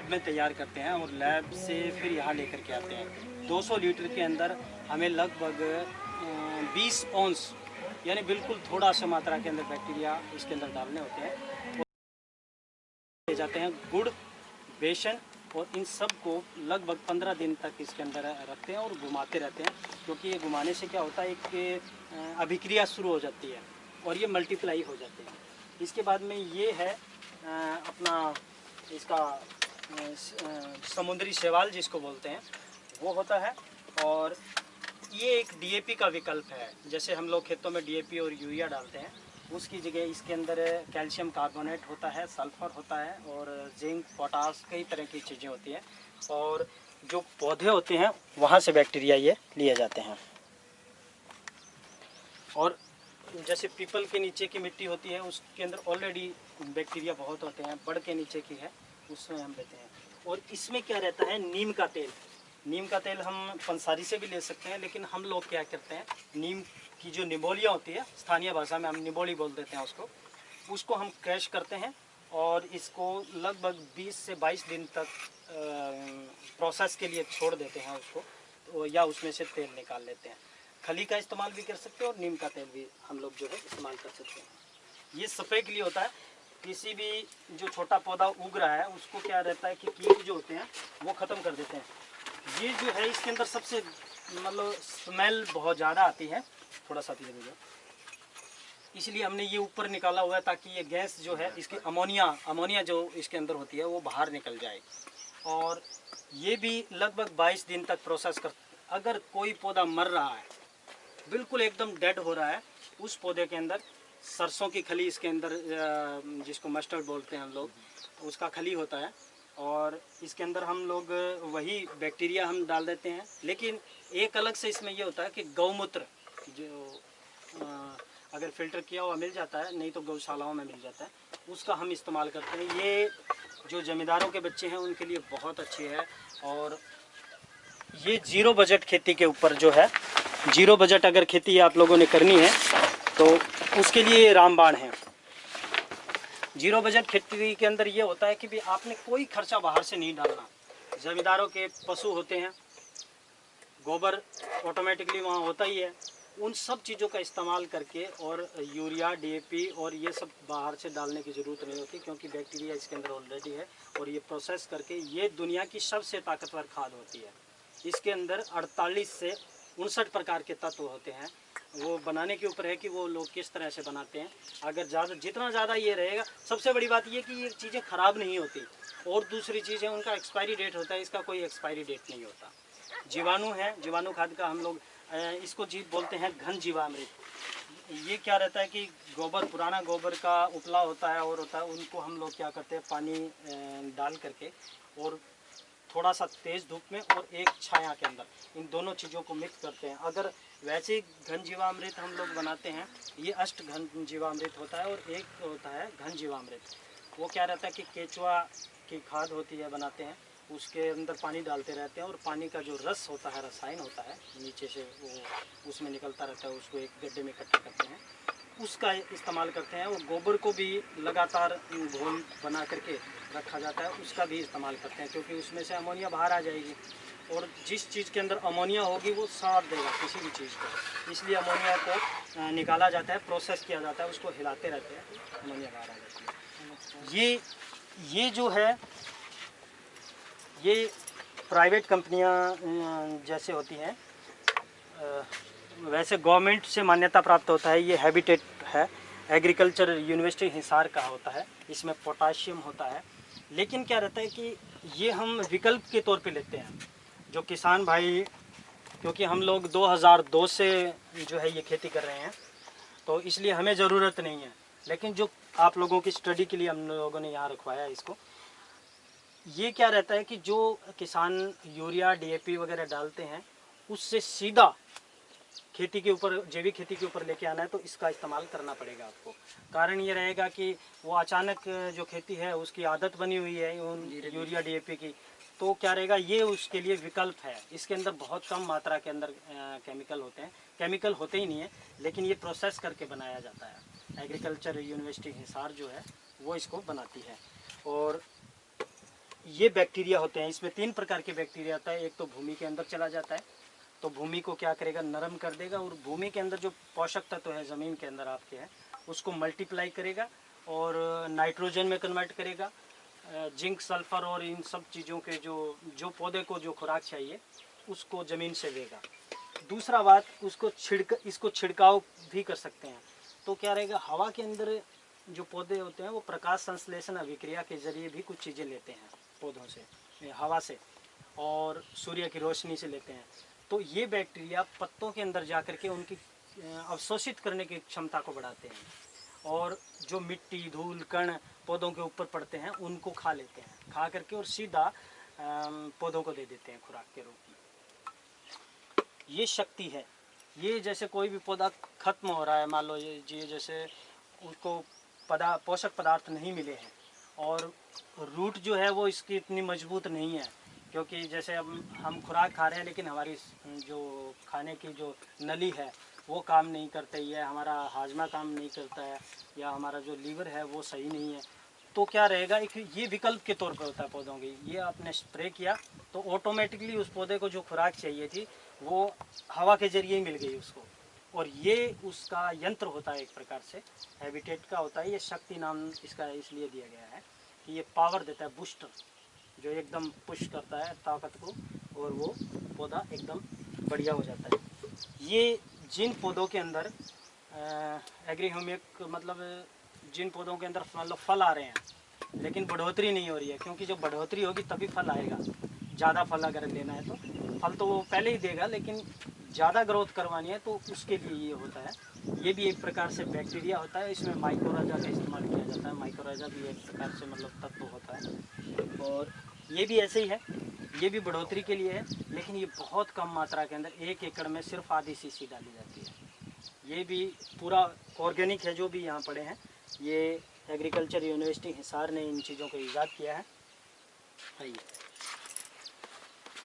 Lab में तैयार करते हैं और लैब से फिर यहाँ लेकर के आते हैं। 200 लीटर के अंदर हमें लगभग 20 औंस यानी बिल्कुल थोड़ा सा मात्रा के अंदर बैक्टीरिया इसके अंदर डालने होते हैं। ले जाते हैं गुड़, बेसन और इन सब को लगभग 15 दिन तक इसके अंदर रखते हैं और घुमाते रहते हैं, क्योंकि ये घुमाने से क्या होता है, एक अभिक्रिया शुरू हो जाती है और ये मल्टीप्लाई हो जाते हैं। इसके बाद में ये है अपना इसका समुद्री शैवाल जिसको बोलते हैं वो होता है। और ये एक डीएपी का विकल्प है। जैसे हम लोग खेतों में डीएपी और यूरिया डालते हैं, उसकी जगह इसके अंदर कैल्शियम कार्बोनेट होता है, सल्फर होता है और जिंक, पोटास, कई तरह की चीज़ें होती हैं। और जो पौधे होते हैं वहाँ से बैक्टीरिया ये लिए जाते हैं। और जैसे पीपल के नीचे की मिट्टी होती है उसके अंदर ऑलरेडी बैक्टीरिया बहुत होते हैं, बड़ के नीचे की है उसमें हम लेते हैं। और इसमें क्या रहता है, नीम का तेल। नीम का तेल हम पंसारी से भी ले सकते हैं, लेकिन हम लोग क्या करते हैं, नीम की जो निबोलियाँ होती है, स्थानीय भाषा में हम निबोली बोल देते हैं उसको हम क्रैश करते हैं और इसको लगभग 20 से 22 दिन तक प्रोसेस के लिए छोड़ देते हैं उसको, तो या उसमें से तेल निकाल लेते हैं। खली का इस्तेमाल भी कर सकते हैं और नीम का तेल भी हम लोग जो है इस्तेमाल कर सकते हैं। ये स्प्रे के लिए होता है। किसी भी जो छोटा पौधा उग रहा है उसको क्या रहता है कि कीट जो होते हैं वो ख़त्म कर देते हैं। ये जो है इसके अंदर सबसे मतलब स्मेल बहुत ज़्यादा आती है, थोड़ा सा पीछे हो, इसलिए हमने ये ऊपर निकाला हुआ है ताकि ये गैस जो है इसकी अमोनिया जो इसके अंदर होती है वो बाहर निकल जाए। और ये भी लगभग 22 दिन तक प्रोसेस कर। अगर कोई पौधा मर रहा है, बिल्कुल एकदम डेड हो रहा है, उस पौधे के अंदर सरसों की खली इसके अंदर जिसको मस्टर्ड बोलते हैं हम लोग, उसका खली होता है और इसके अंदर हम लोग वही बैक्टीरिया हम डाल देते हैं। लेकिन एक अलग से इसमें ये होता है कि गौमूत्र जो अगर फिल्टर किया हुआ मिल जाता है, नहीं तो गौशालाओं में मिल जाता है, उसका हम इस्तेमाल करते हैं। ये जो जमींदारों के बच्चे हैं उनके लिए बहुत अच्छी है। और ये जीरो बजट खेती के ऊपर जो है, जीरो बजट अगर खेती आप लोगों ने करनी है तो उसके लिए रामबाण है। जीरो बजट खेती के अंदर ये होता है कि भी आपने कोई खर्चा बाहर से नहीं डालना। जमींदारों के पशु होते हैं, गोबर ऑटोमेटिकली वहाँ होता ही है, उन सब चीज़ों का इस्तेमाल करके, और यूरिया, डीएपी और ये सब बाहर से डालने की ज़रूरत नहीं होती, क्योंकि बैक्टीरिया इसके अंदर ऑलरेडी है। और ये प्रोसेस करके ये दुनिया की सबसे ताकतवर खाद होती है। इसके अंदर 48 से 59 प्रकार के तत्व होते हैं। वो बनाने के ऊपर है कि वो लोग किस तरह से बनाते हैं। अगर जितना ज़्यादा ये रहेगा, सबसे बड़ी बात ये कि ये चीज़ें ख़राब नहीं होती। और दूसरी चीज़ है उनका एक्सपायरी डेट होता है, इसका कोई एक्सपायरी डेट नहीं होता। जीवाणु है, जीवाणु खाद का हम लोग इसको बोलते हैं घन जीवामृत। ये क्या रहता है कि गोबर, पुराना गोबर का उपला होता है और होता है, उनको हम लोग क्या करते हैं, पानी डाल करके और थोड़ा सा तेज़ धूप में और एक छाया के अंदर इन दोनों चीज़ों को मिक्स करते हैं। अगर वैसे ही घन जीवामृत हम लोग बनाते हैं, ये अष्ट घन जीवामृत होता है और एक होता है घन जीवामृत। वो क्या रहता है कि केचुआ की खाद होती है, बनाते हैं, उसके अंदर पानी डालते रहते हैं और पानी का जो रस होता है, रसायन होता है, नीचे से वो उसमें निकलता रहता है, उसको एक गड्ढे में इकट्ठा करते हैं, उसका इस्तेमाल करते हैं। और गोबर को भी लगातार घोल बना करके रखा जाता है, उसका भी इस्तेमाल करते हैं, क्योंकि उसमें से अमोनिया बाहर आ जाएगी। और जिस चीज़ के अंदर अमोनिया होगी वो साड़ देगा किसी भी चीज़ को, इसलिए अमोनिया को निकाला जाता है, प्रोसेस किया जाता है, उसको हिलाते रहते हैं, अमोनिया बाहर आ जाती है। ये जो है, ये प्राइवेट कंपनियां जैसे होती हैं, वैसे गवर्नमेंट से मान्यता प्राप्त होता है। ये हैबिटेट है, एग्रीकल्चर यूनिवर्सिटी हिसार का होता है, इसमें पोटाशियम होता है। लेकिन क्या रहता है कि ये हम विकल्प के तौर पे लेते हैं, जो किसान भाई, क्योंकि हम लोग 2002 से जो है ये खेती कर रहे हैं, तो इसलिए हमें ज़रूरत नहीं है। लेकिन जो आप लोगों की स्टडी के लिए हम लोगों ने यहाँ रखवाया है इसको, ये क्या रहता है कि जो किसान यूरिया, डीएपी वगैरह डालते हैं, उससे सीधा खेती के ऊपर, जैविक खेती के ऊपर लेके आना है, तो इसका इस्तेमाल करना पड़ेगा आपको। कारण ये रहेगा कि वो अचानक जो खेती है उसकी आदत बनी हुई है यूरिया, डीएपी की, तो क्या रहेगा, ये उसके लिए विकल्प है। इसके अंदर बहुत कम मात्रा के अंदर केमिकल होते हैं, केमिकल होते ही नहीं है, लेकिन ये प्रोसेस करके बनाया जाता है। एग्रीकल्चर यूनिवर्सिटी हिसार जो है वो इसको बनाती है। और ये बैक्टीरिया होते हैं, इसमें 3 प्रकार के बैक्टीरिया आता है। एक तो भूमि के अंदर चला जाता है, तो भूमि को क्या करेगा, नरम कर देगा, और भूमि के अंदर जो पोषक तत्व है ज़मीन के अंदर आपके है उसको मल्टीप्लाई करेगा और नाइट्रोजन में कन्वर्ट करेगा, जिंक, सल्फर और इन सब चीज़ों के जो पौधे को जो खुराक चाहिए उसको ज़मीन से देगा। दूसरा बात, इसको छिड़काव भी कर सकते हैं। तो क्या रहेगा, हवा के अंदर जो पौधे होते हैं वो प्रकाश संश्लेषण अभिक्रिया के जरिए भी कुछ चीज़ें लेते हैं पौधों से, हवा से और सूर्य की रोशनी से लेते हैं। तो ये बैक्टीरिया पत्तों के अंदर जा कर के उनकी अवशोषित करने की क्षमता को बढ़ाते हैं, और जो मिट्टी, धूल, कण पौधों के ऊपर पड़ते हैं उनको खा लेते हैं, खा करके और सीधा पौधों को दे देते हैं खुराक के रूप में। ये शक्ति है। ये जैसे कोई भी पौधा खत्म हो रहा है, मान लो ये जैसे उसको पोषक पदार्थ नहीं मिले हैं और रूट जो है वो इसकी इतनी मजबूत नहीं है, क्योंकि जैसे अब हम खुराक खा रहे हैं लेकिन हमारी जो खाने की जो नली है वो काम नहीं करती है, हमारा हाजमा काम नहीं करता है, या हमारा जो लीवर है वो सही नहीं है, तो क्या रहेगा, एक ये विकल्प के तौर पर होता है पौधों की। ये आपने स्प्रे किया तो ऑटोमेटिकली उस पौधे को जो खुराक चाहिए थी वो हवा के जरिए ही मिल गई उसको, और ये उसका यंत्र होता है, एक प्रकार से हैबिटेट का होता है। ये शक्ति नाम इसका इसलिए दिया गया है कि ये पावर देता है, बूस्टर, जो एकदम पुश करता है ताकत को, और वो पौधा एकदम बढ़िया हो जाता है। ये जिन पौधों के अंदर एग्रीहोमिक मतलब जिन पौधों के अंदर मतलब फल आ रहे हैं लेकिन बढ़ोतरी नहीं हो रही है, क्योंकि जब बढ़ोतरी होगी तभी फल आएगा। ज़्यादा फल अगर लेना है तो फल तो वो पहले ही देगा, लेकिन ज़्यादा ग्रोथ करवानी है तो उसके लिए ये होता है। ये भी एक प्रकार से बैक्टीरिया होता है, इसमें माइकोराजा का इस्तेमाल किया जाता है। माइकोराजा भी एक प्रकार से मतलब तत्व होता है, और ये भी ऐसे ही है, ये भी बढ़ोतरी के लिए है, लेकिन ये बहुत कम मात्रा के अंदर 1 एकड़ में सिर्फ आधी सीसी डाली जाती है। ये भी पूरा ऑर्गेनिक है जो भी यहाँ पड़े हैं, ये एग्रीकल्चर यूनिवर्सिटी हिसार ने इन चीज़ों को ईजाद किया है। आइए।